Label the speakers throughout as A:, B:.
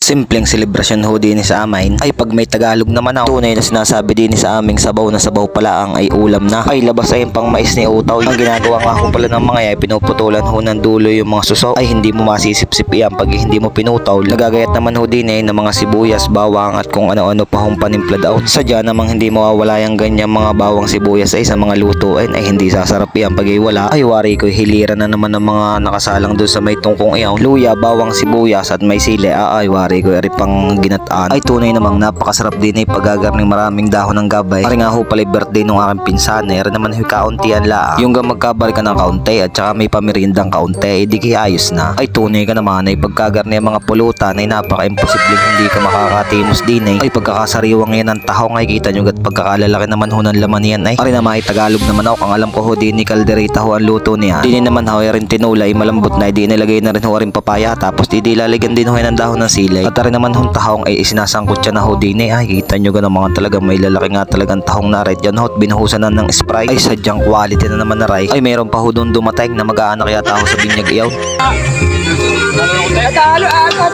A: Simpleng selebrasyon ho din sa amin ay pag may Tagalog naman ako. Tunay na sinasabi din sa aming sabaw na sabaw pala ang ay ulam na. Ay labas ay yung pang mais ni utaw. Ang ginagawa nga ho pala ng mga ay pinuputulan ho ng dulo yung mga suso. Ay hindi mo masisip-sip yan pag hindi mo pinutaw. Nagagayat naman ho din ng mga sibuyas, bawang at kung ano-ano pa hong panimpla daw. Sadya namang hindi mawawala yung ganyan mga bawang sibuyas ay sa mga lutuin ay hindi sasarap yan pag ay wala. Ay wari ko hilira na naman ng mga nakasalang doon sa may tungkong iyaw. Luya, bawang sibuyas at may sili. Ay wari ko eri pang ginataan. Ay tunay namang napakasarap din ay paggagarning maraming dahon ng gabay. Ari nga ho pala birthday nung aking pinsan. Eri naman ho kauntian la. Yung magkabalik ka ng kaunti at saka may pamirindang kaunti, di kaya ayos na. Ay tunay ka naman ay pagkagarni ang mga pulutan ay napaka-imposible hindi ka makakatimos din ay pagkakasariwang yan ng tahong ay kita nyo at pagkakalalaki naman ho ng laman yan ay. Ari naman ay Tagalog naman ako. Ang alam ko ho din ni kaldereta ho ang luto niya. Di naman ho ay rin tinulay malambot na di nilagay na rin ho rin papaya tapos di lalagyan din ho ng dahon ng silay. At rin naman hong tahong ay isinasangkot siya na ho din ay kita nyo ganun mga talaga may lalaki nga talagang tahong na red yan ho at binuhusan na ng Sprite ay sadyang quality na naman na ray. Ay meron pa ho doon dumatay na mag-aanak yata ho sa binyag iyaw.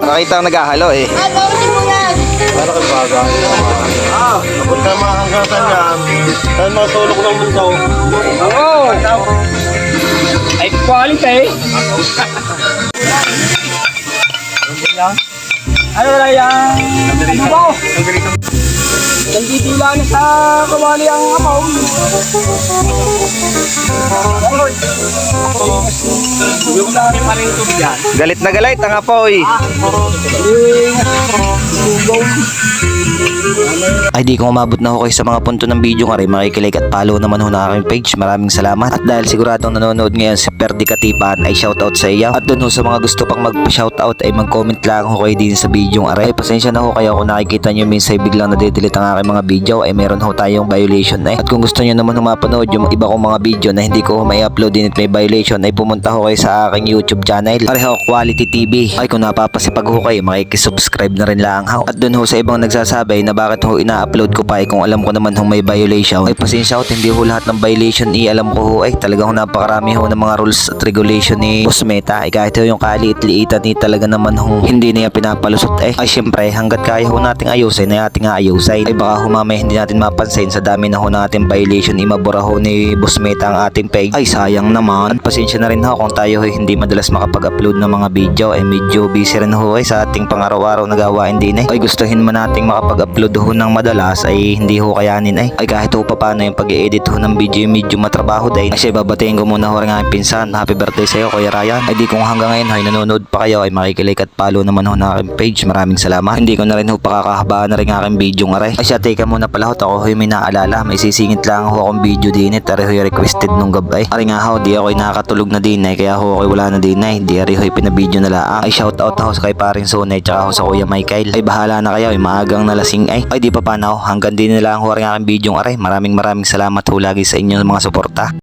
A: Nakita ang naghahalo eh.
B: Para kang baga. Kapag ka makakangkatan yan, saan masulok ng bunso?
C: Oo! Ay, quality! Ano na yan? Ano ba? Nandidila na sa kawali ang apaw.
A: Galit na galit ang apoy. Ay di kung umabot na ho kayo sa mga punto ng video nga rin, makikilig at follow naman ho na aking page. Maraming salamat. At dahil siguradong nanonood ngayon si Perdi Katipan ay shoutout sa iyo. At dun ho sa mga gusto pang magpa-shoutout ay mag-comment lang ho kayo din sa video nga rin. Ay pasensya na ho kayo kung nakikita nyo minsan biglang nade-delete ang aking mga video ay meron ho tayong violation eh. At kung gusto nyo naman mapanood yung iba kong mga video na hindi ko may upload din at may violation ay pumunta ho kayo sa aking YouTube channel. Pareho Quality TV. Ay kung napapasipag ho kayo makikisubscribe na rin lang ho. At dun ho sa ibang nagsasabi na bakit ho ina-upload ko pa ay kung alam ko naman ho may violation ay pasensya ho hindi ho lahat ng violation alam ko ho ay talagang ho napakarami ho ng mga rules at regulation ni Boss Meta ay kahit ho yung kaliit-liitan ni talaga naman ho hindi niya pinapalusot eh. Ay syempre hanggat kaya ho nating ayusin ay ating ayusin ay baka ho mamaya hindi natin mapansin sa dami na ho ng ating violation imabura ho ni Boss Meta ang ating page ay sayang naman. At pasensya na rin ho kung tayo ho hindi madalas makapag-upload ng mga video ay medyo busy rin ho ay sa ating pang-araw-araw na gawain din ay gustuhin man nating makapag-upload ho ng madalas ay hindi ho kayanin ay kahit ho paano yung pag-i-edit ho ng video medyo matrabaho din. Kasi babatiin ko muna ho rin ang pinsan. Happy birthday sa iyo Kuya Ryan. Ay di kung hanggang ngayon ay nanonood pa kayo ay makikilik at follow naman ho na aking page. Maraming salamat. Hindi ko na rin ho pakakahabaan na rin aking video nga rin. Ay siya teka muna pala ho ako ho may naalala may sisingit lang ho akong video din at ari ho requested nung gabay. Ari nga ho di ako ay nakakatulog na din ay kaya ho ako wala na din ay di ari ho pinabideo na lang. Ay shout out ho sa kay paring Sonay tsaka ho sa Kuya Michael. Ay bahala na kayo ay maagang nalasing ay di pa paano hanggang din na lang ho rin aking video nga rin. Maraming salamat ho lagi sa inyo mga suporta.